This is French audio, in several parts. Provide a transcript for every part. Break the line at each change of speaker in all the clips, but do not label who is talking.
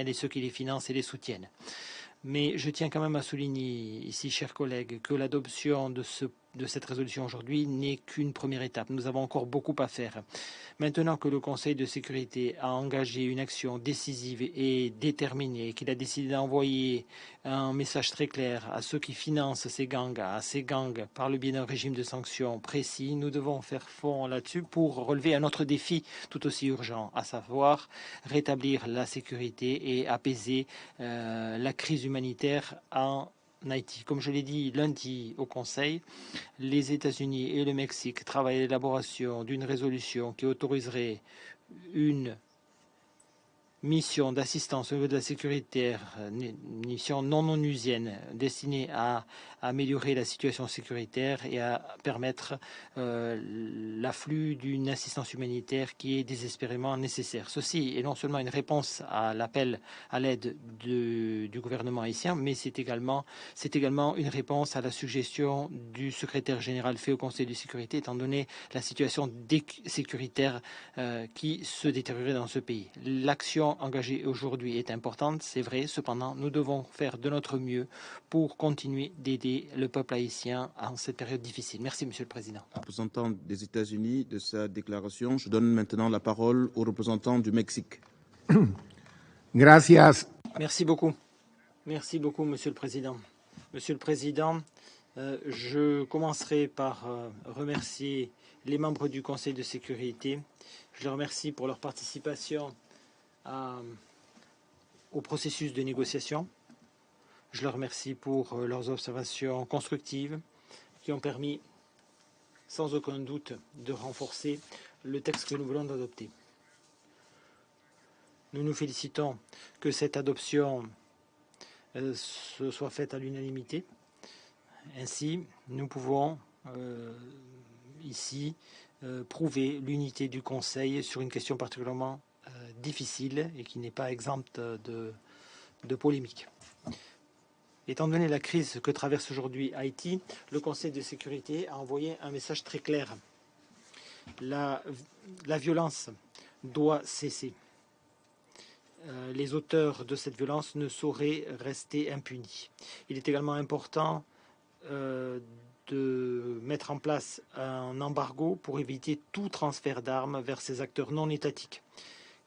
et ceux qui les financent et les soutiennent. Mais je tiens quand même à souligner ici, chers collègues, que l'adoption de cette résolution aujourd'hui n'est qu'une première étape. Nous avons encore beaucoup à faire. Maintenant que le Conseil de sécurité a engagé une action décisive et déterminée, qu'il a décidé d'envoyer un message très clair à ceux qui financent ces gangs par le biais d'un régime de sanctions précis, nous devons faire fond là-dessus pour relever un autre défi tout aussi urgent, à savoir rétablir la sécurité et apaiser la crise humanitaire en Haïti. Comme je l'ai dit lundi au Conseil, les États-Unis et le Mexique travaillent à l'élaboration d'une résolution qui autoriserait une mission d'assistance au niveau de la sécurité, mission non onusienne destinée à améliorer la situation sécuritaire et à permettre l'afflux d'une assistance humanitaire qui est désespérément nécessaire. Ceci est non seulement une réponse à l'appel à l'aide du gouvernement haïtien, mais c'est également une réponse à la suggestion du secrétaire général fait au Conseil de sécurité, étant donné la situation sécuritaire qui se détériorait dans ce pays. L'action engagée aujourd'hui est importante, c'est vrai. Cependant, nous devons faire de notre mieux pour continuer d'aider le peuple haïtien en cette période difficile. Merci, Monsieur le Président.
Représentant des États-Unis de sa déclaration. Je donne maintenant la parole au représentant du Mexique.
Gracias.
Merci beaucoup. Merci beaucoup, Monsieur le Président. Monsieur le Président, je commencerai par remercier les membres du Conseil de sécurité. Je les remercie pour leur participation au processus de négociation. Je les remercie pour leurs observations constructives qui ont permis, sans aucun doute, de renforcer le texte que nous voulons adopter. Nous nous félicitons que cette adoption se soit faite à l'unanimité. Ainsi, nous pouvons ici prouver l'unité du Conseil sur une question particulièrement difficile et qui n'est pas exempte de polémique. Étant donné la crise que traverse aujourd'hui Haïti, le Conseil de sécurité a envoyé un message très clair. La violence doit cesser. Les auteurs de cette violence ne sauraient rester impunis. Il est également important de mettre en place un embargo pour éviter tout transfert d'armes vers ces acteurs non étatiques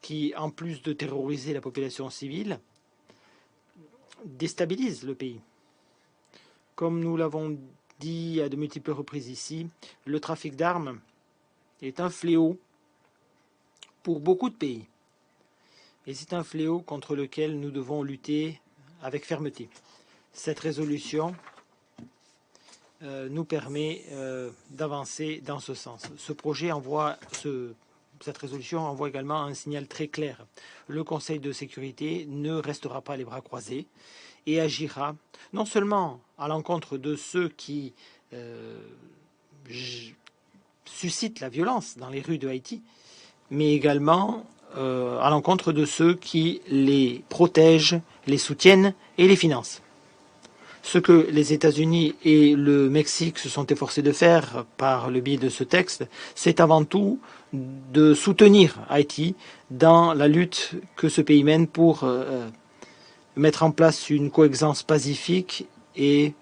qui, en plus de terroriser la population civile, déstabilisent le pays. Comme nous l'avons dit à de multiples reprises ici, le trafic d'armes est un fléau pour beaucoup de pays. Et c'est un fléau contre lequel nous devons lutter avec fermeté. Cette résolution nous permet d'avancer dans ce sens. Cette résolution envoie également un signal très clair. Le Conseil de sécurité ne restera pas les bras croisés et agira non seulement à l'encontre de ceux qui suscitent la violence dans les rues de Haïti, mais également à l'encontre de ceux qui les protègent, les soutiennent et les financent. Ce que les États-Unis et le Mexique se sont efforcés de faire par le biais de ce texte, c'est avant tout de soutenir Haïti dans la lutte que ce pays mène pour mettre en place une coexistence pacifique et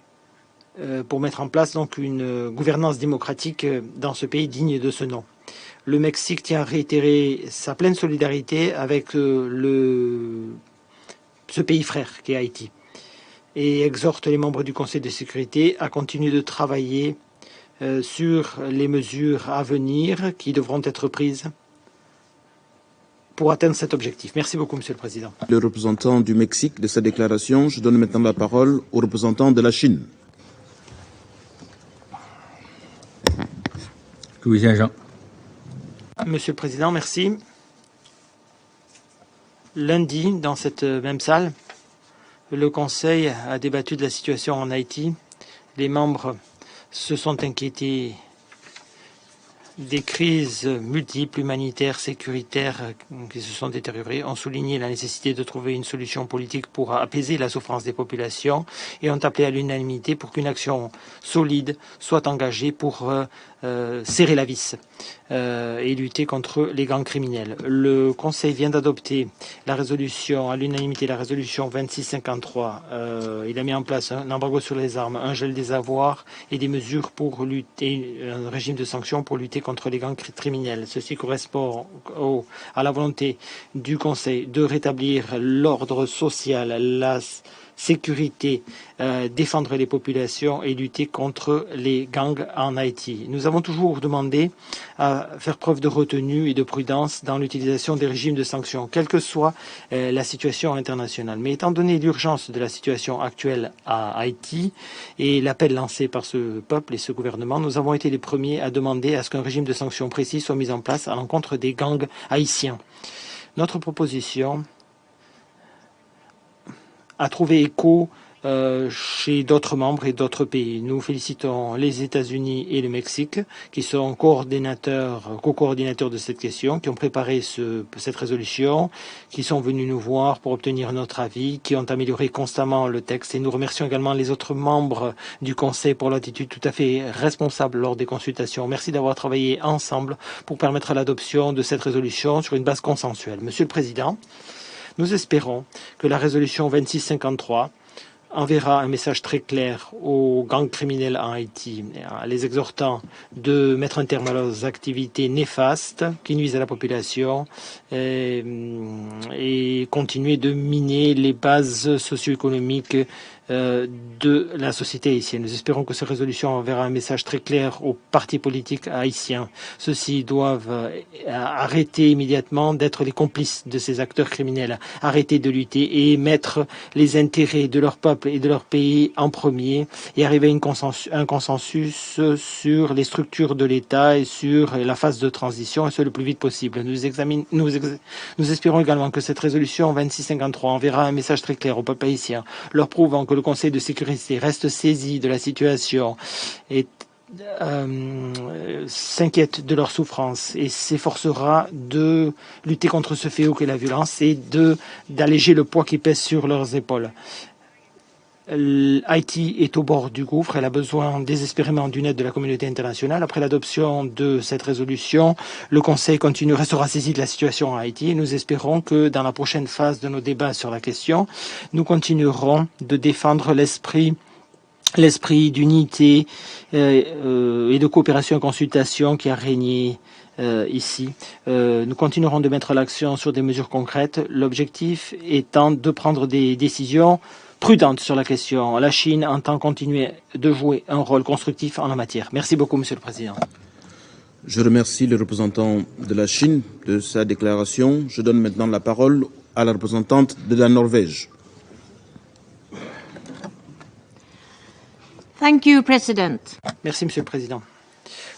pour mettre en place donc une gouvernance démocratique dans ce pays digne de ce nom. Le Mexique tient à réitérer sa pleine solidarité avec ce pays frère qu'est Haïti et exhorte les membres du Conseil de sécurité à continuer de travailler sur les mesures à venir qui devront être prises pour atteindre cet objectif. Merci beaucoup, Monsieur le Président.
Le représentant du Mexique de sa déclaration. Je donne maintenant la parole au représentant de la Chine.
Monsieur le Président, merci. Lundi, dans cette même salle, le Conseil a débattu de la situation en Haïti. Les membres se sont inquiétés des crises multiples, humanitaires, sécuritaires qui se sont détériorées, ont souligné la nécessité de trouver une solution politique pour apaiser la souffrance des populations et ont appelé à l'unanimité pour qu'une action solide soit engagée pour serrer la vis et lutter contre les gangs criminels. Le Conseil vient d'adopter la résolution, à l'unanimité, la résolution 2653. Il a mis en place un embargo sur les armes, un gel des avoirs et des mesures pour lutter, un régime de sanctions pour lutter contre les gangs criminels. Ceci correspond à la volonté du Conseil de rétablir l'ordre social, la sécurité, défendre les populations et lutter contre les gangs en Haïti. Nous avons toujours demandé à faire preuve de retenue et de prudence dans l'utilisation des régimes de sanctions, quelle que soit la situation internationale. Mais étant donné l'urgence de la situation actuelle à Haïti et l'appel lancé par ce peuple et ce gouvernement, nous avons été les premiers à demander à ce qu'un régime de sanctions précis soit mis en place à l'encontre des gangs haïtiens. Notre proposition a trouvé écho chez d'autres membres et d'autres pays. Nous félicitons les États-Unis et le Mexique qui sont co-coordinateurs de cette question, qui ont préparé cette résolution, qui sont venus nous voir pour obtenir notre avis, qui ont amélioré constamment le texte. Et nous remercions également les autres membres du Conseil pour l'attitude tout à fait responsable lors des consultations. Merci d'avoir travaillé ensemble pour permettre l'adoption de cette résolution sur une base consensuelle. Monsieur le Président, nous espérons que la résolution 2653 enverra un message très clair aux gangs criminels en Haïti, les exhortant de mettre un terme à leurs activités néfastes qui nuisent à la population et continuer de miner les bases socio-économiques de la société haïtienne. Nous espérons que cette résolution enverra un message très clair aux partis politiques haïtiens. Ceux-ci doivent arrêter immédiatement d'être les complices de ces acteurs criminels, arrêter de lutter et mettre les intérêts de leur peuple et de leur pays en premier et arriver à un consensus sur les structures de l'État et sur la phase de transition, et ce le plus vite possible. Nous espérons également que cette résolution 2653 enverra un message très clair au peuple haïtien, leur prouvant que le Conseil de sécurité reste saisi de la situation et s'inquiète de leur souffrance et s'efforcera de lutter contre ce fléau qu'est la violence et d'alléger le poids qui pèse sur leurs épaules. Haïti est au bord du gouffre, elle a besoin désespérément d'une aide de la communauté internationale. Après l'adoption de cette résolution, le Conseil restera saisi de la situation en Haïti et nous espérons que dans la prochaine phase de nos débats sur la question, nous continuerons de défendre l'esprit d'unité et de coopération et consultation qui a régné ici. Nous continuerons de mettre l'accent sur des mesures concrètes, l'objectif étant de prendre des décisions prudente sur la question. La Chine entend continuer de jouer un rôle constructif en la matière. Merci beaucoup, Monsieur le Président.
Je remercie le représentant de la Chine de sa déclaration. Je donne maintenant la parole à la représentante de la Norvège.
Thank you, President.
Merci, Monsieur le Président.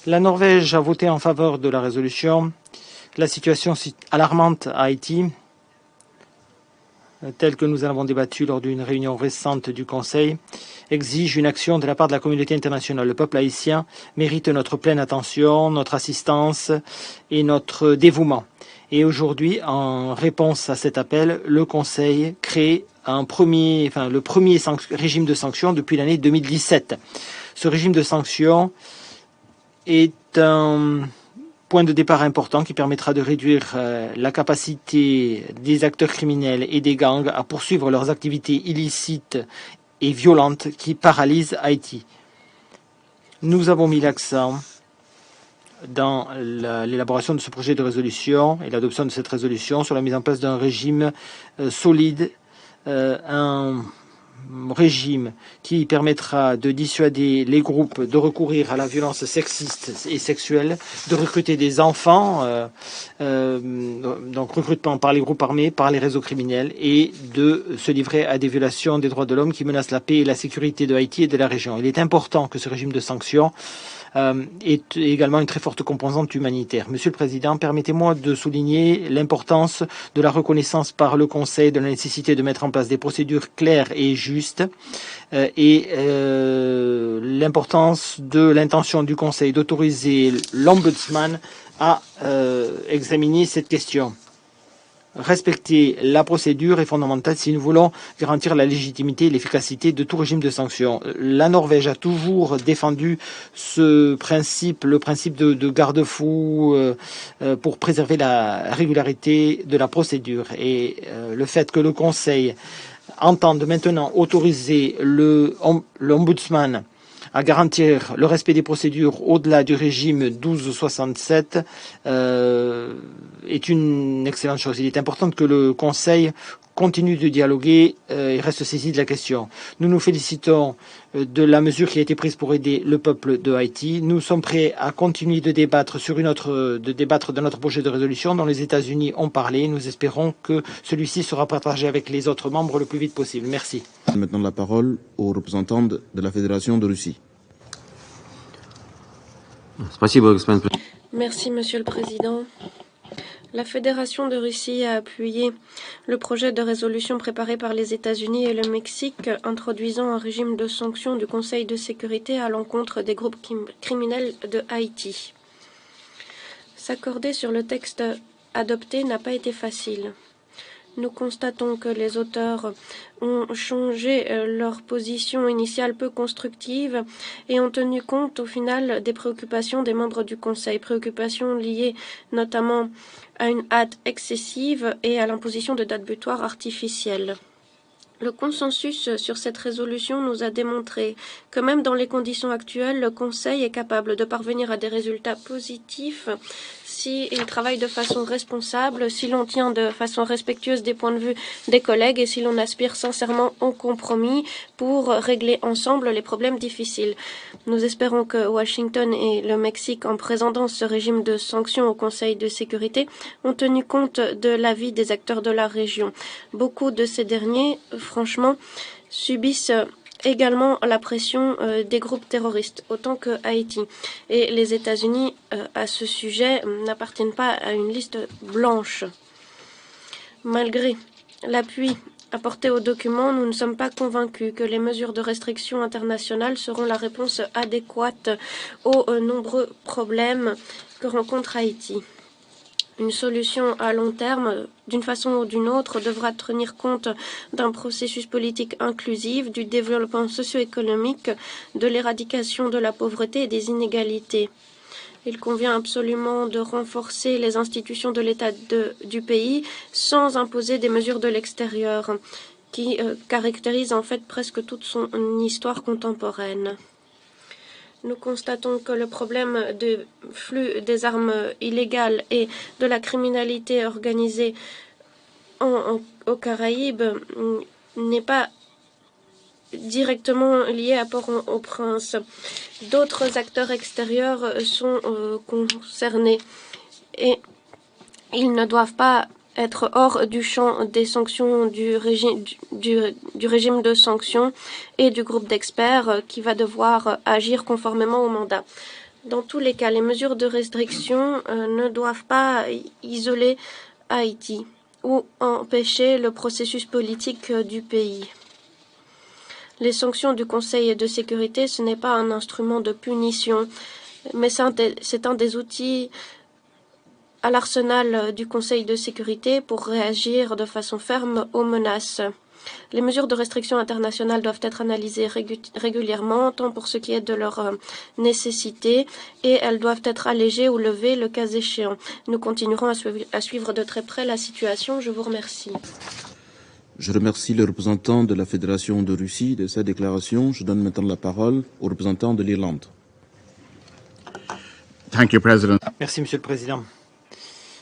La Norvège a voté en faveur de la résolution. La situation alarmante à Haïti, telle que nous en avons débattu lors d'une réunion récente du Conseil, exige une action de la part de la communauté internationale. Le peuple haïtien mérite notre pleine attention, notre assistance et notre dévouement. Et aujourd'hui, en réponse à cet appel, le Conseil crée le premier régime de sanctions depuis l'année 2017. Ce régime de sanctions est un point de départ important qui permettra de réduire la capacité des acteurs criminels et des gangs à poursuivre leurs activités illicites et violentes qui paralysent Haïti. Nous avons mis l'accent dans l'élaboration de ce projet de résolution et l'adoption de cette résolution sur la mise en place d'un régime solide, un régime qui permettra de dissuader les groupes de recourir à la violence sexiste et sexuelle, de recruter des enfants, donc recrutement par les groupes armés, par les réseaux criminels, et de se livrer à des violations des droits de l'homme qui menacent la paix et la sécurité de Haïti et de la région. Il est important que ce régime de sanctions est également une très forte composante humanitaire. Monsieur le Président, permettez-moi de souligner l'importance de la reconnaissance par le Conseil de la nécessité de mettre en place des procédures claires et justes et l'importance de l'intention du Conseil d'autoriser l'Ombudsman à examiner cette question. respecter la procédure est fondamental si nous voulons garantir la légitimité et l'efficacité de tout régime de sanctions. La Norvège a toujours défendu ce principe, le principe de garde-fou pour préserver la régularité de la procédure. Et le fait que le Conseil entende maintenant autoriser l'ombudsman à garantir le respect des procédures au-delà du régime 1267 est une excellente chose. Il est important que le Conseil continue de dialoguer et reste saisi de la question. Nous nous félicitons de la mesure qui a été prise pour aider le peuple de Haïti. Nous sommes prêts à continuer de débattre de notre projet de résolution dont les États-Unis ont parlé. Nous espérons que celui-ci sera partagé avec les autres membres le plus vite possible. Merci.
Maintenant la parole au représentant de la Fédération de Russie.
Merci, Monsieur le Président. La Fédération de Russie a appuyé le projet de résolution préparé par les États-Unis et le Mexique introduisant un régime de sanctions du Conseil de sécurité à l'encontre des groupes criminels de Haïti. S'accorder sur le texte adopté n'a pas été facile. Nous constatons que les auteurs ont changé leur position initiale peu constructive et ont tenu compte au final des préoccupations des membres du Conseil, préoccupations liées notamment à une hâte excessive et à l'imposition de dates butoirs artificielles. Le consensus sur cette résolution nous a démontré que même dans les conditions actuelles, le Conseil est capable de parvenir à des résultats positifs s'il travaille de façon responsable, si l'on tient de façon respectueuse des points de vue des collègues et si l'on aspire sincèrement au compromis pour régler ensemble les problèmes difficiles. Nous espérons que Washington et le Mexique, en présentant ce régime de sanctions au Conseil de sécurité, ont tenu compte de l'avis des acteurs de la région. Beaucoup de ces derniers, franchement, subissent également la pression des groupes terroristes, autant que Haïti. Et les États-Unis, à ce sujet, n'appartiennent pas à une liste blanche. Malgré l'appui apporté au document, nous ne sommes pas convaincus que les mesures de restriction internationales seront la réponse adéquate aux nombreux problèmes que rencontre Haïti. Une solution à long terme, d'une façon ou d'une autre, devra tenir compte d'un processus politique inclusif, du développement socio-économique, de l'éradication de la pauvreté et des inégalités. Il convient absolument de renforcer les institutions de l'État du pays sans imposer des mesures de l'extérieur qui caractérisent en fait presque toute son histoire contemporaine. Nous constatons que le problème du flux des armes illégales et de la criminalité organisée aux Caraïbes n'est pas directement lié à Port-au-Prince. D'autres acteurs extérieurs sont concernés et ils ne doivent pas être hors du champ des sanctions du régime de sanctions et du groupe d'experts qui va devoir agir conformément au mandat. Dans tous les cas, les mesures de restriction ne doivent pas isoler Haïti ou empêcher le processus politique du pays. Les sanctions du Conseil de sécurité, ce n'est pas un instrument de punition, mais c'est un des outils à l'arsenal du Conseil de sécurité pour réagir de façon ferme aux menaces. Les mesures de restriction internationale doivent être analysées régulièrement, tant pour ce qui est de leur nécessité, et elles doivent être allégées ou levées le cas échéant. Nous continuerons à suivre de très près la situation. Je vous remercie.
Je remercie le représentant de la Fédération de Russie de sa déclaration. Je donne maintenant la parole au représentant de l'Irlande.
Merci, Monsieur le Président.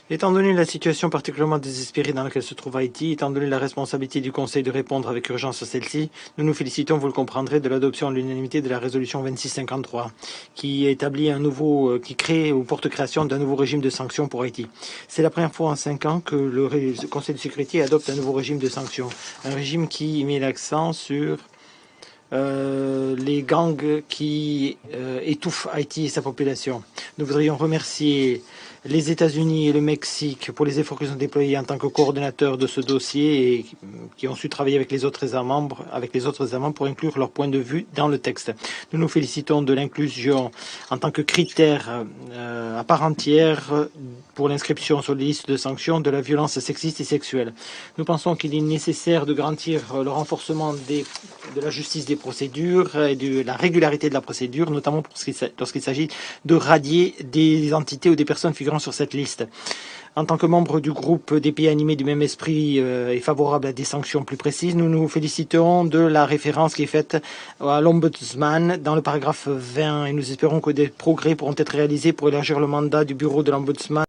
Étant donné la situation particulièrement désespérée dans laquelle se trouve Haïti, étant donné la responsabilité du Conseil de répondre avec urgence à celle-ci, nous nous félicitons, vous le comprendrez, de l'adoption à l'unanimité de la résolution 2653, qui établit qui crée ou porte création d'un nouveau régime de sanctions pour Haïti. C'est la première fois en 5 ans que le Conseil de sécurité adopte un nouveau régime de sanctions, un régime qui met l'accent sur les gangs qui étouffent Haïti et sa population. Nous voudrions remercier les États-Unis et le Mexique pour les efforts qu'ils ont déployés en tant que coordonnateurs de ce dossier et qui ont su travailler avec les autres États membres, pour inclure leur point de vue dans le texte. Nous nous félicitons de l'inclusion en tant que critère à part entière pour l'inscription sur les listes de sanctions de la violence sexiste et sexuelle. Nous pensons qu'il est nécessaire de garantir le renforcement de la justice des procédures et de la régularité de la procédure, notamment lorsqu'il s'agit de radier des entités ou des personnes figurant sur cette liste. En tant que membre du groupe des pays animés du même esprit et favorable à des sanctions plus précises, nous nous félicitons de la référence qui est faite à l'Ombudsman dans le paragraphe 20 et nous espérons que des progrès pourront être réalisés pour élargir le mandat du bureau de l'Ombudsman